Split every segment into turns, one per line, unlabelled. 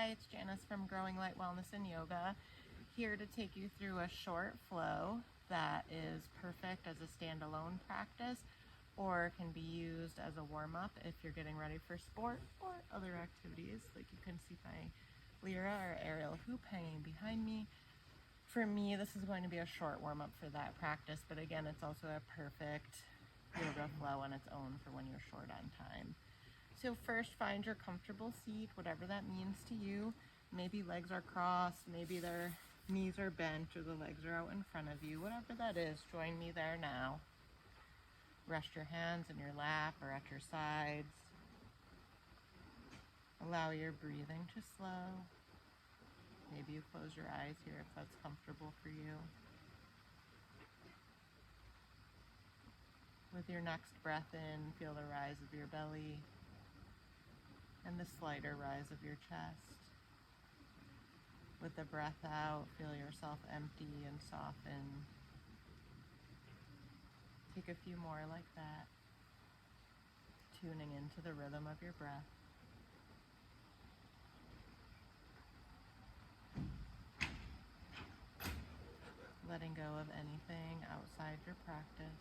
Hi, it's Janice from Growing Light Wellness and Yoga, here to take you through a short flow that is perfect as a standalone practice or can be used as a warm-up if you're getting ready for sport or other activities. Like you can see my Lyra or aerial hoop hanging behind me. For me, this is going to be a short warm-up for that practice, but again, it's also a perfect yoga flow on its own for when you're short on time. So first, find your comfortable seat, whatever that means to you. Maybe legs are crossed, maybe their knees are bent, or the legs are out in front of you. Whatever that is, join me there now. Rest your hands in your lap or at your sides. Allow your breathing to slow. Maybe you close your eyes here if that's comfortable for you. With your next breath in, feel the rise of your belly and the slighter rise of your chest. With the breath out, feel yourself empty and soften. Take a few more like that, tuning into the rhythm of your breath. Letting go of anything outside your practice.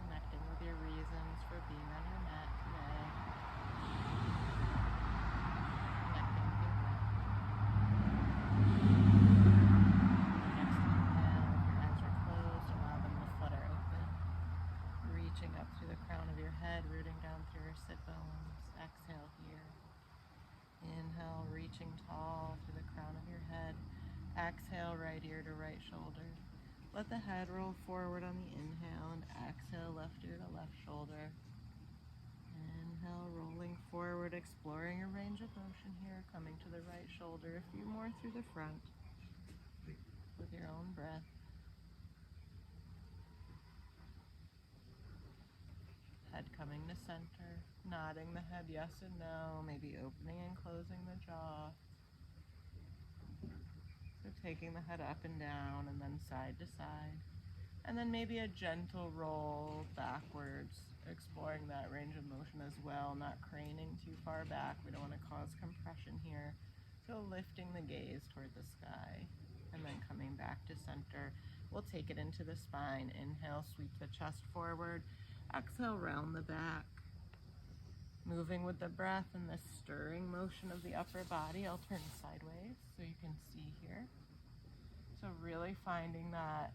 Connecting with your reasons for being on your mat today. Connecting with your breath. Next inhale, if your eyes are closed, allow them to flutter open. Reaching up through the crown of your head, rooting down through your sit bones. Exhale here. Inhale, reaching tall through the crown of your head. Exhale, right ear to right shoulder. Let the head roll forward on the inhale and exhale, left ear to left shoulder. Inhale, rolling forward, exploring a range of motion here, coming to the right shoulder, a few more through the front with your own breath. Head coming to center, nodding the head yes and no, maybe opening and closing the jaw. So taking the head up and down and then side to side. And then maybe a gentle roll backwards, exploring that range of motion as well, not craning too far back. We don't want to cause compression here. So lifting the gaze toward the sky and then coming back to center. We'll take it into the spine. Inhale, sweep the chest forward. Exhale, round the back. Moving with the breath and the stirring motion of the upper body. I'll turn sideways so you can see here. So really finding that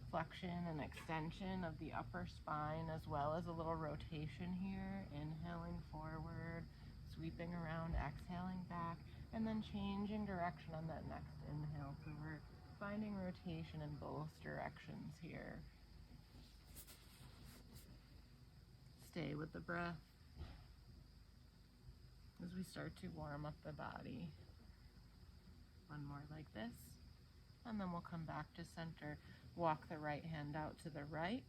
flexion and extension of the upper spine, as well as a little rotation here. Inhaling forward, sweeping around, exhaling back, and then changing direction on that next inhale. So we're finding rotation in both directions here. Stay with the breath as we start to warm up the body. One more like this, and then we'll come back to center. Walk the right hand out to the right,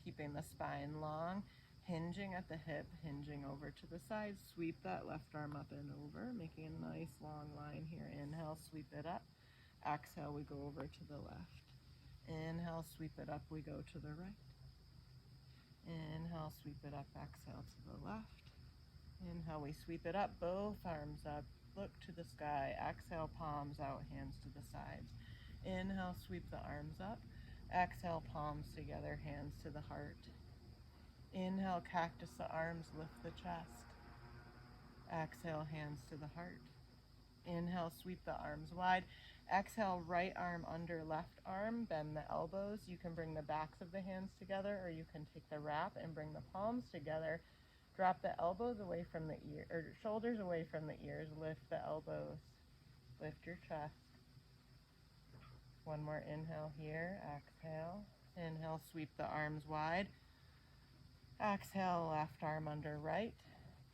keeping the spine long, hinging at the hip, hinging over to the side. Sweep that left arm up and over, making a nice long line here. Inhale, sweep it up. Exhale, we go over to the left. Inhale, sweep it up, we go to the right. Inhale, sweep it up, exhale to the left. Inhale, we sweep it up, both arms up, look to the sky. Exhale, palms out, hands to the sides. Inhale, sweep the arms up. Exhale, palms together, hands to the heart. Inhale, cactus the arms, lift the chest. Exhale, hands to the heart. Inhale, sweep the arms wide. Exhale, right arm under left arm, bend the elbows. You can bring the backs of the hands together, or you can take the wrap and bring the palms together. Drop the elbows away from the ear, or shoulders away from the ears. Lift the elbows. Lift your chest. One more inhale here. Exhale. Inhale, sweep the arms wide. Exhale, left arm under right.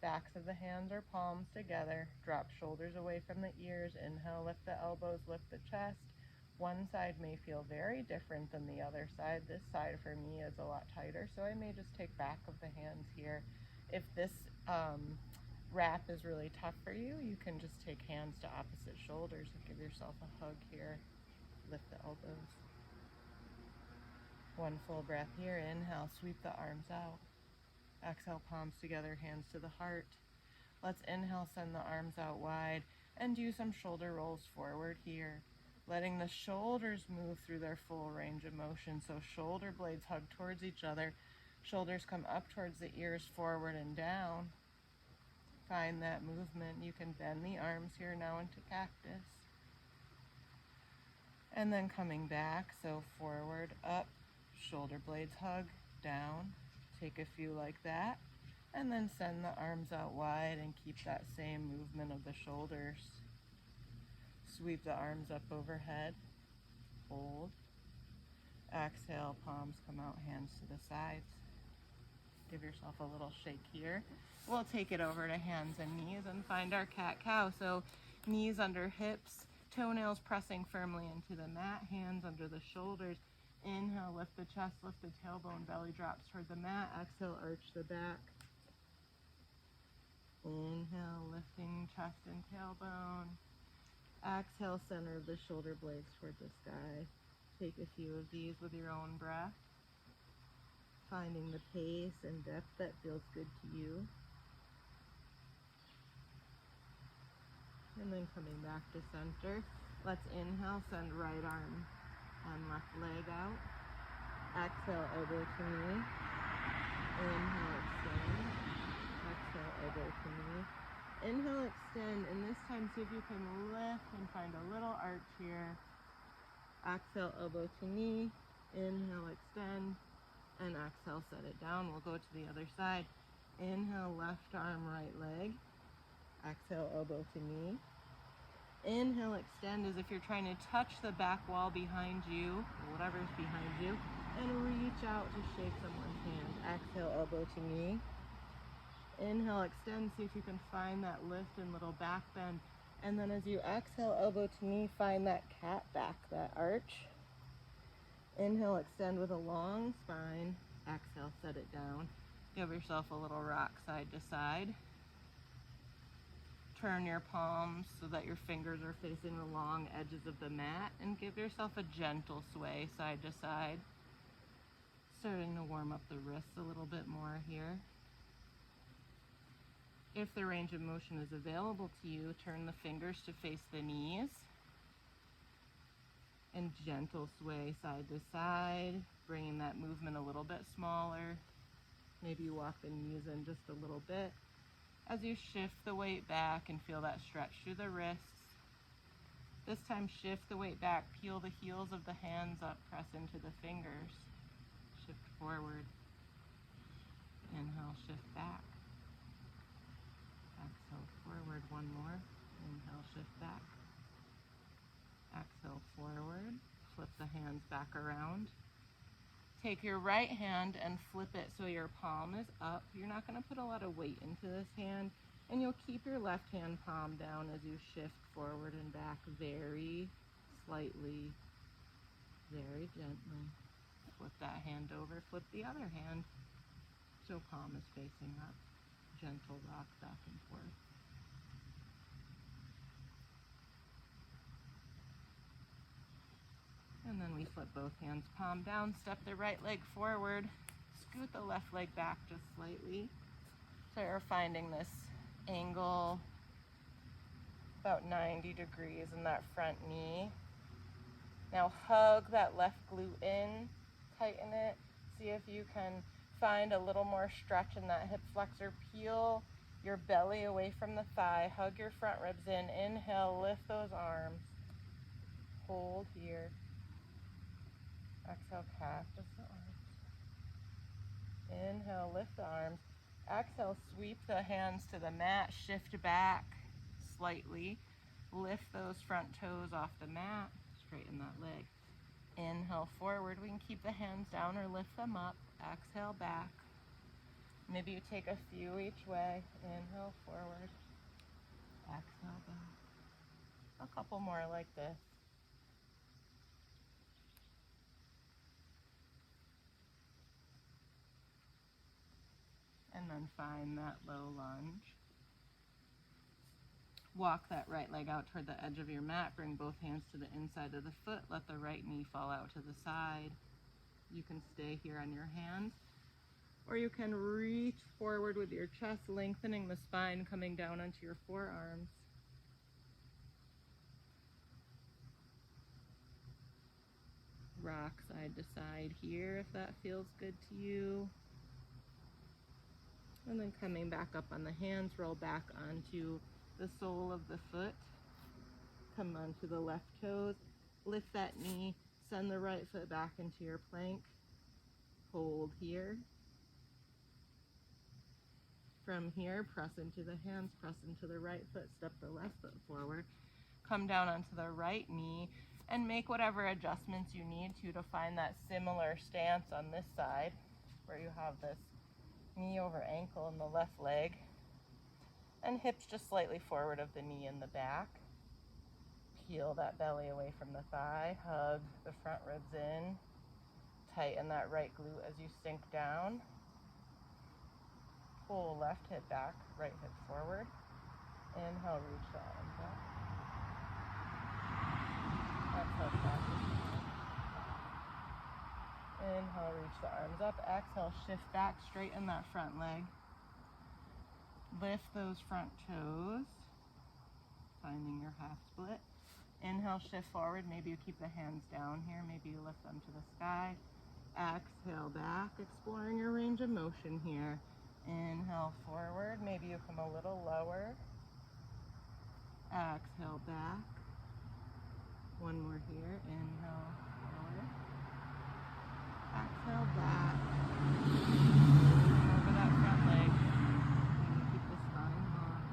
Backs of the hands or palms together. Drop shoulders away from the ears. Inhale, lift the elbows, lift the chest. One side may feel very different than the other side. This side for me is a lot tighter, so I may just take back of the hands here. If this wrap is really tough for you, you can just take hands to opposite shoulders and give yourself a hug here. Lift the elbows. One full breath here. Inhale, sweep the arms out. Exhale, palms together, hands to the heart. Let's inhale, send the arms out wide, and do some shoulder rolls forward here. Letting the shoulders move through their full range of motion. So shoulder blades hug towards each other. Shoulders come up towards the ears, forward and down. Find that movement. You can bend the arms here now into cactus. And then coming back, so forward, up, shoulder blades hug, down. Take a few like that. And then send the arms out wide and keep that same movement of the shoulders. Sweep the arms up overhead. Hold. Exhale, palms come out, hands to the sides. Give yourself a little shake here. We'll take it over to hands and knees and find our cat-cow. So knees under hips, toenails pressing firmly into the mat, hands under the shoulders. Inhale, lift the chest, lift the tailbone, belly drops toward the mat. Exhale, arch the back. Inhale, lifting chest and tailbone. Exhale, center of the shoulder blades toward the sky. Take a few of these with your own breath, finding the pace and depth that feels good to you. And then coming back to center. Let's inhale, send right arm and left leg out. Exhale, elbow to knee. Inhale, extend. Exhale, elbow to knee. Inhale, extend, and this time see if you can lift and find a little arch here. Exhale, elbow to knee. Inhale, extend, and exhale, set it down. We'll go to the other side. Inhale, left arm, right leg. Exhale, elbow to knee. Inhale, extend as if you're trying to touch the back wall behind you, or whatever's behind you, and reach out to shake someone's hand. Exhale, elbow to knee. Inhale, extend, see if you can find that lift and little back bend. And then as you exhale, elbow to knee, find that cat back, that arch. Inhale, extend with a long spine. Exhale, set it down. Give yourself a little rock side to side. Turn your palms so that your fingers are facing the long edges of the mat, and give yourself a gentle sway side to side. Starting to warm up the wrists a little bit more here. If the range of motion is available to you, turn the fingers to face the knees and gentle sway side to side, bringing that movement a little bit smaller. Maybe you walk the knees in just a little bit as you shift the weight back and feel that stretch through the wrists. This time shift the weight back, peel the heels of the hands up, press into the fingers. Shift forward. Inhale, shift back. Exhale, forward, one more. Inhale, shift back. Exhale, forward. Flip the hands back around. Take your right hand and flip it so your palm is up. You're not going to put a lot of weight into this hand, and you'll keep your left hand palm down as you shift forward and back very slightly, very gently. Flip that hand over, flip the other hand so palm is facing up. Gentle rock back and forth. And then we flip both hands, palm down, step the right leg forward, scoot the left leg back just slightly. So you're finding this angle about 90 degrees in that front knee. Now hug that left glute in, tighten it. See if you can find a little more stretch in that hip flexor. Peel your belly away from the thigh, hug your front ribs in. Inhale, lift those arms. Hold here. Exhale, cactus the arms. Inhale, lift the arms. Exhale, sweep the hands to the mat, shift back slightly. Lift those front toes off the mat, straighten that leg. Inhale, forward. We can keep the hands down or lift them up. Exhale, back. Maybe you take a few each way. Inhale, forward. Exhale, back. A couple more like this. And then find that low lunge. Walk that right leg out toward the edge of your mat. Bring both hands to the inside of the foot. Let the right knee fall out to the side. You can stay here on your hands, or you can reach forward with your chest, lengthening the spine, coming down onto your forearms. Rock side to side here if that feels good to you. And then coming back up on the hands, roll back onto the sole of the foot. Come onto the left toes, lift that knee, send the right foot back into your plank. Hold here. From here, press into the hands, press into the right foot, step the left foot forward. Come down onto the right knee and make whatever adjustments you need to find that similar stance on this side where you have this knee over ankle in the left leg and hips just slightly forward of the knee in the back. Peel that belly away from the thigh, hug the front ribs in, tighten that right glute as you sink down. Pull left hip back, right hip forward. Inhale, reach the arms up. Exhale, practice. Inhale, reach the arms up. Exhale, shift back, straighten that front leg. Lift those front toes, finding your half split. Inhale, shift forward. Maybe you keep the hands down here. Maybe you lift them to the sky. Exhale back, exploring your range of motion here. Inhale forward. Maybe you come a little lower. Exhale back. One more here. Inhale forward. Exhale back. Over that front leg. Keep the spine long.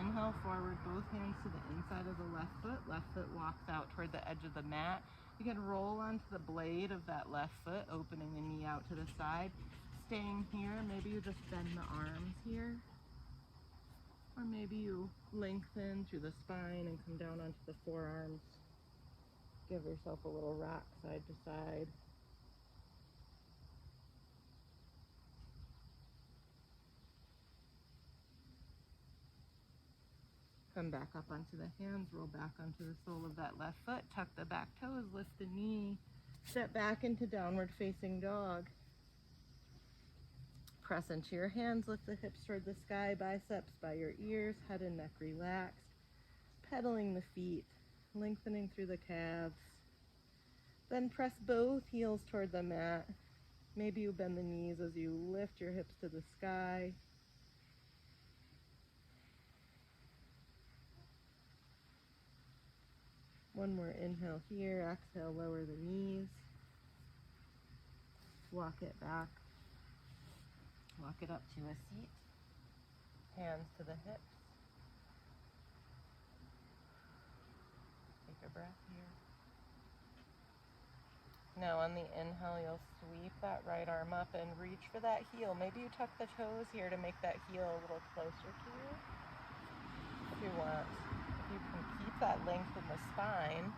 Inhale forward, both hands to the inside of the left foot. Left foot walks out toward the edge of the mat. You can roll onto the blade of that left foot, opening the knee out to the side. Staying here, maybe you just bend the arms here. Or maybe you lengthen through the spine and come down onto the forearms. Give yourself a little rock side to side. Come back up onto the hands, roll back onto the sole of that left foot, tuck the back toes, lift the knee, step back into downward facing dog. Press into your hands, lift the hips toward the sky, biceps by your ears, head and neck relaxed. Pedaling the feet, lengthening through the calves. Then press both heels toward the mat. Maybe you bend the knees as you lift your hips to the sky. One more inhale here, exhale, lower the knees. Walk it back. Walk it up to a seat. Hands to the hips. Take a breath here. Now on the inhale, you'll sweep that right arm up and reach for that heel. Maybe you tuck the toes here to make that heel a little closer to you. If you want, if you can keep that length in the spine,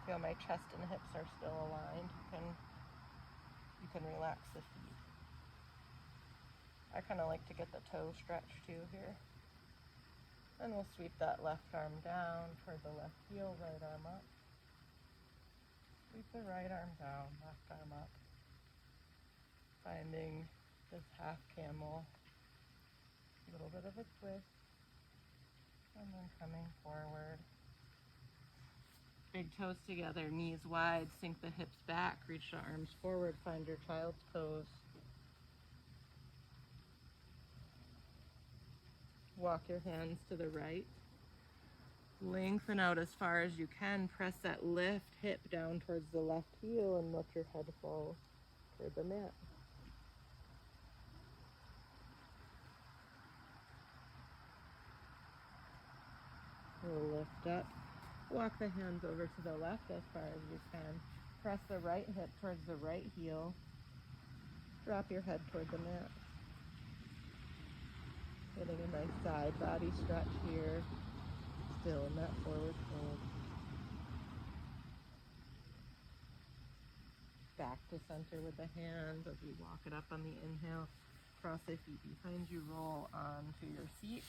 feel my chest and hips are still aligned, you can relax the feet. I kind of like to get the toe stretched too here. And we'll sweep that left arm down toward the left heel, right arm up. Sweep the right arm down, left arm up. Finding this half camel, a little bit of a twist, and then coming forward. Big toes together, knees wide, sink the hips back, reach the arms forward, find your child's pose. Walk your hands to the right. Lengthen out as far as you can. Press that left hip down towards the left heel and let your head fall toward the mat. We'll lift up. Walk the hands over to the left as far as you can. Press the right hip towards the right heel. Drop your head toward the mat. Getting a nice side body stretch here. Still in that forward fold. Back to center with the hands as we walk it up on the inhale. Cross the feet behind you, roll onto your seat.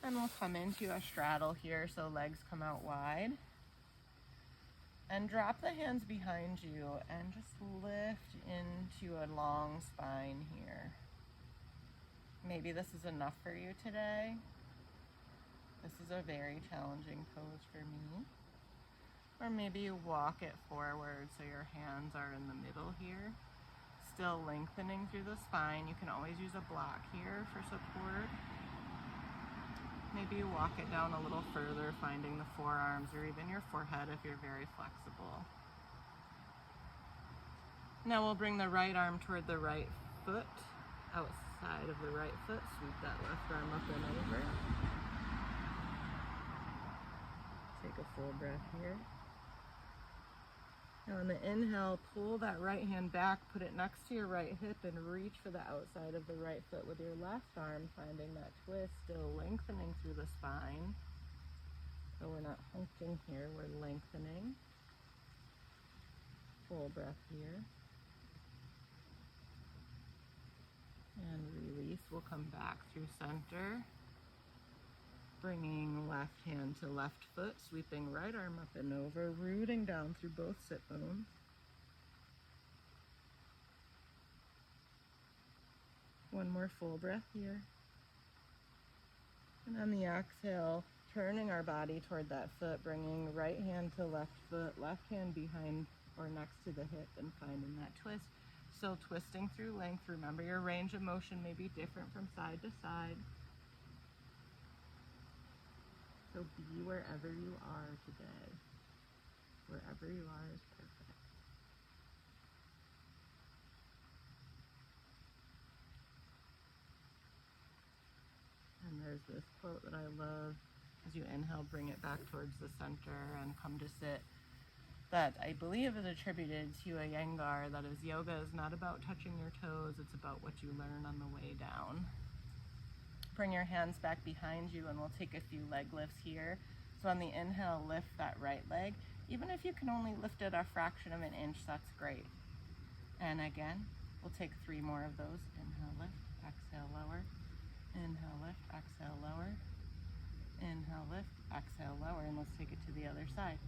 And we'll come into a straddle here so legs come out wide. And drop the hands behind you and just lift into a long spine here. Maybe this is enough for you today. This is a very challenging pose for me. Or maybe you walk it forward so your hands are in the middle here. Still lengthening through the spine. You can always use a block here for support. Maybe you walk it down a little further, finding the forearms or even your forehead if you're very flexible. Now we'll bring the right arm toward the right foot, outside of the right foot. Sweep that left arm up and over. Take a full breath here. Now on the inhale, pull that right hand back, put it next to your right hip and reach for the outside of the right foot with your left arm, finding that twist, still lengthening through the spine. So we're not hunking here, we're lengthening. Full breath here. And release, we'll come back through center. Bringing left hand to left foot, sweeping right arm up and over, rooting down through both sit bones. One more full breath here. And on the exhale, turning our body toward that foot, bringing right hand to left foot, left hand behind or next to the hip and finding that twist. Still twisting through length. Remember, your range of motion may be different from side to side. So be wherever you are today. Wherever you are is perfect. And there's this quote that I love. As you inhale, bring it back towards the center and come to sit. That I believe is attributed to Iyengar. That is, yoga is not about touching your toes, it's about what you learn on the way down. Bring your hands back behind you and we'll take a few leg lifts here. So on the inhale, lift that right leg. Even if you can only lift it a fraction of an inch, that's great. And again, we'll take 3 more of those. Inhale, lift, exhale, lower. Inhale, lift, exhale, lower. Inhale, lift, exhale, lower. And let's take it to the other side.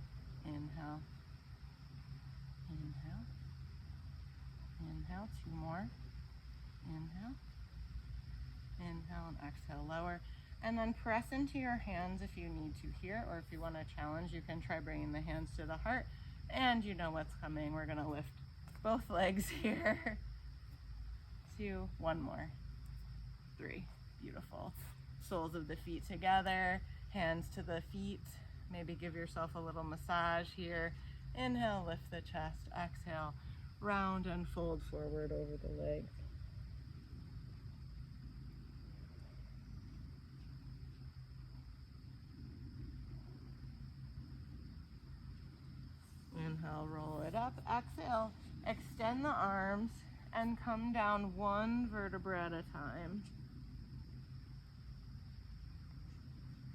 Inhale, inhale, inhale, 2 more. Inhale. Inhale and exhale, lower. And then press into your hands if you need to here, or if you want to challenge, you can try bringing the hands to the heart. And you know what's coming. We're going to lift both legs here. 2, 1 more. 3, beautiful. Soles of the feet together, hands to the feet. Maybe give yourself a little massage here. Inhale, lift the chest. Exhale, round and fold forward over the legs. Inhale, roll it up. Exhale, extend the arms and come down 1 vertebra at a time.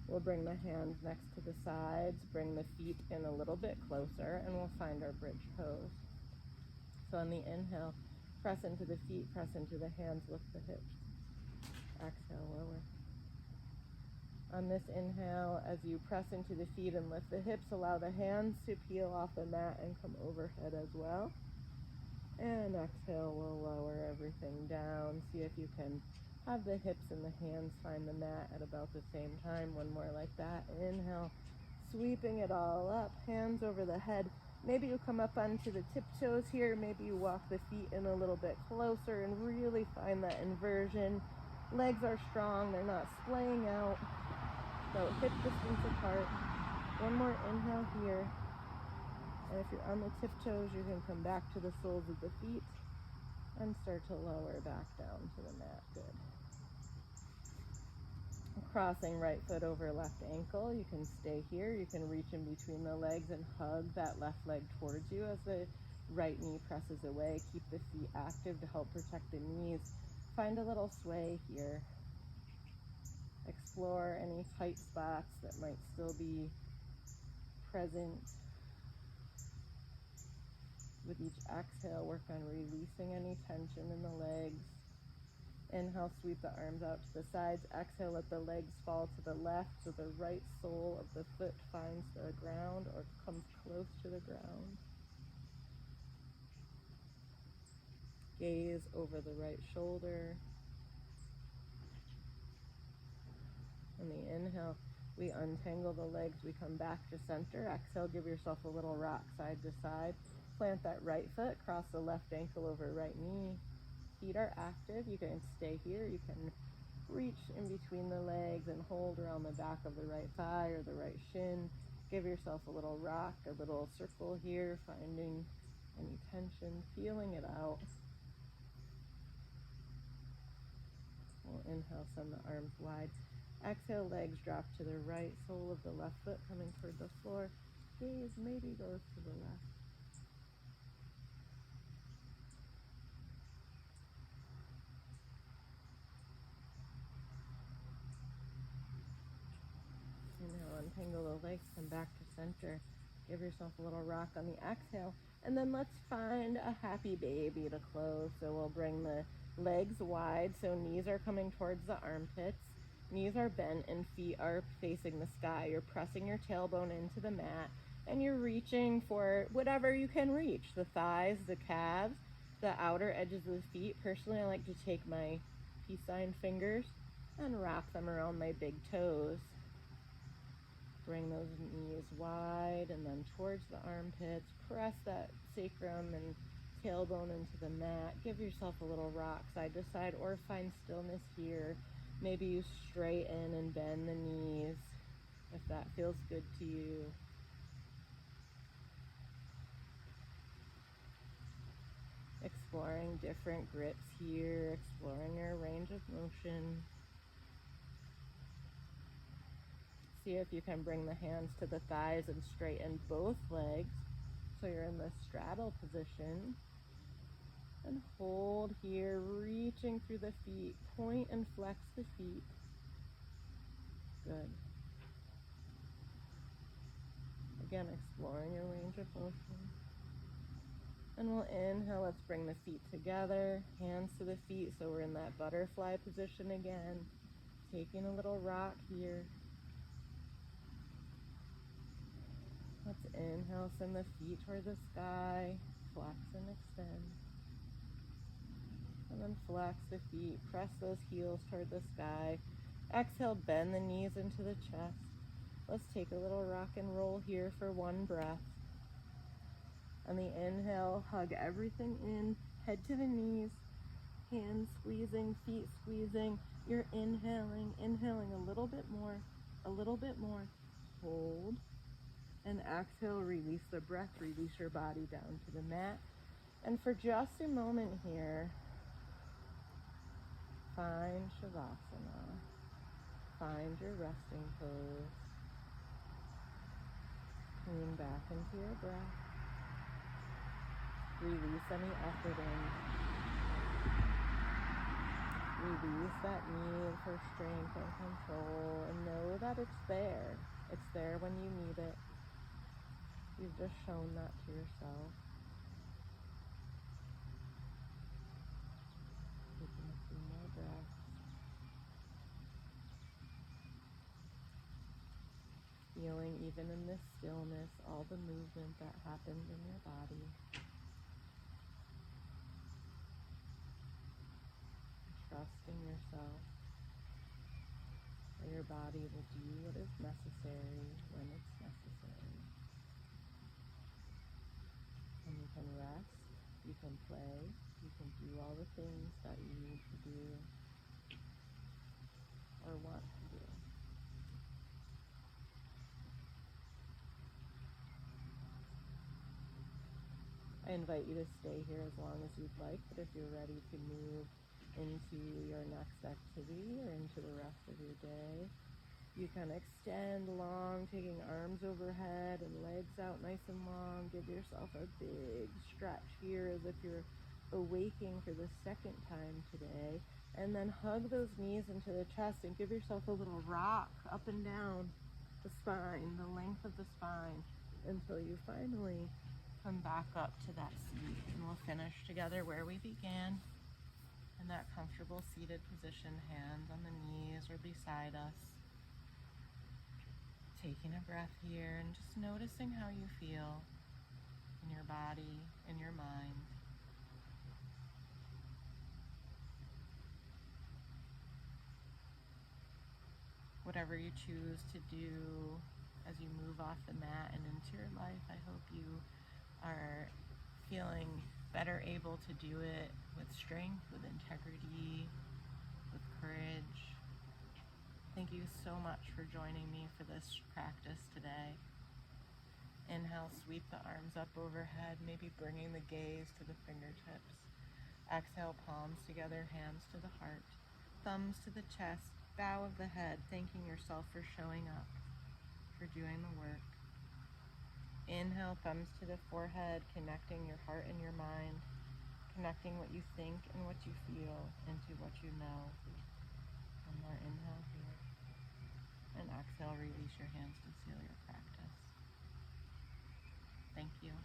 We'll bring the hands next to the sides, bring the feet in a little bit closer, and we'll find our bridge pose. So on the inhale, press into the feet, press into the hands, lift the hips. Exhale, lower. On this inhale, as you press into the feet and lift the hips, allow the hands to peel off the mat and come overhead as well. And exhale, we'll lower everything down. See if you can have the hips and the hands find the mat at about the same time. 1 more like that. Inhale, sweeping it all up, hands over the head. Maybe you come up onto the tiptoes here. Maybe you walk the feet in a little bit closer and really find that inversion. Legs are strong, they're not splaying out. So hip distance apart. 1 more inhale here. And if you're on the tiptoes, you can come back to the soles of the feet and start to lower back down to the mat. Good. Crossing right foot over left ankle. You can stay here. You can reach in between the legs and hug that left leg towards you as the right knee presses away. Keep the feet active to help protect the knees. Find a little sway here. Explore any tight spots that might still be present. With each exhale, work on releasing any tension in the legs. Inhale, sweep the arms out to the sides. Exhale, let the legs fall to the left so the right sole of the foot finds the ground or comes close to the ground. Gaze over the right shoulder. On the inhale, we untangle the legs, we come back to center. Exhale, give yourself a little rock side to side. Plant that right foot, cross the left ankle over right knee. Feet are active, you can stay here, you can reach in between the legs and hold around the back of the right thigh or the right shin. Give yourself a little rock, a little circle here, finding any tension, feeling it out. We'll inhale, send the arms wide. Exhale, legs drop to the right, sole of the left foot coming toward the floor. Gaze maybe goes to the left. Inhale, untangle the legs, come back to center. Give yourself a little rock on the exhale. And then let's find a happy baby to close. So we'll bring the legs wide, so knees are coming towards the armpits. Knees are bent and feet are facing the sky. You're pressing your tailbone into the mat and you're reaching for whatever you can reach. The thighs, the calves, the outer edges of the feet. Personally, I like to take my peace sign fingers and wrap them around my big toes. Bring those knees wide and then towards the armpits. Press that sacrum and tailbone into the mat. Give yourself a little rock side to side or find stillness here. Maybe you straighten and bend the knees if that feels good to you. Exploring different grips here, exploring your range of motion. See if you can bring the hands to the thighs and straighten both legs so you're in the straddle position. And hold here, reaching through the feet. Point and flex the feet. Good. Again, exploring your range of motion. And we'll inhale, let's bring the feet together, hands to the feet, so we're in that butterfly position again. Taking a little rock here. Let's inhale, send the feet toward the sky, flex and extend. And then flex the feet, press those heels toward the sky. Exhale, bend the knees into the chest. Let's take a little rock and roll here for one breath. On the inhale, hug everything in, head to the knees, hands squeezing, feet squeezing. You're inhaling a little bit more, hold. And exhale, release the breath, release your body down to the mat. And for just a moment here, find Shavasana. Find your resting pose. Lean back into your breath. Release any effort in. Release that need for strength and control, and know that it's there. It's there when you need it. You've just shown that to yourself. Taking a few more breaths. Feeling even in this stillness all the movement that happens in your body. Trusting yourself that your body will do what is necessary when it's necessary. And you can rest, you can play, you can do all the things that you need to do or want to do. I invite you to stay here as long as you'd like, but if you're ready to move into your next activity or into the rest of your day, you can extend long, taking arms overhead and legs out nice and long. Give yourself a big stretch here as if you're awaking for the second time today. And then hug those knees into the chest and give yourself a little rock up and down the spine, the length of the spine, until you finally come back up to that seat. And we'll finish together where we began. In that comfortable seated position, hands on the knees or beside us. Taking a breath here and just noticing how you feel in your body, in your mind. Whatever you choose to do as you move off the mat and into your life, I hope you are feeling better able to do it with strength, with integrity, with courage. Thank you so much for joining me for this practice today. Inhale, sweep the arms up overhead, maybe bringing the gaze to the fingertips. Exhale, palms together, hands to the heart, thumbs to the chest, bow of the head, thanking yourself for showing up, for doing the work. Inhale, thumbs to the forehead, connecting your heart and your mind, connecting what you think and what you feel into what you know. One more inhale here. And exhale, release your hands to seal your practice. Thank you.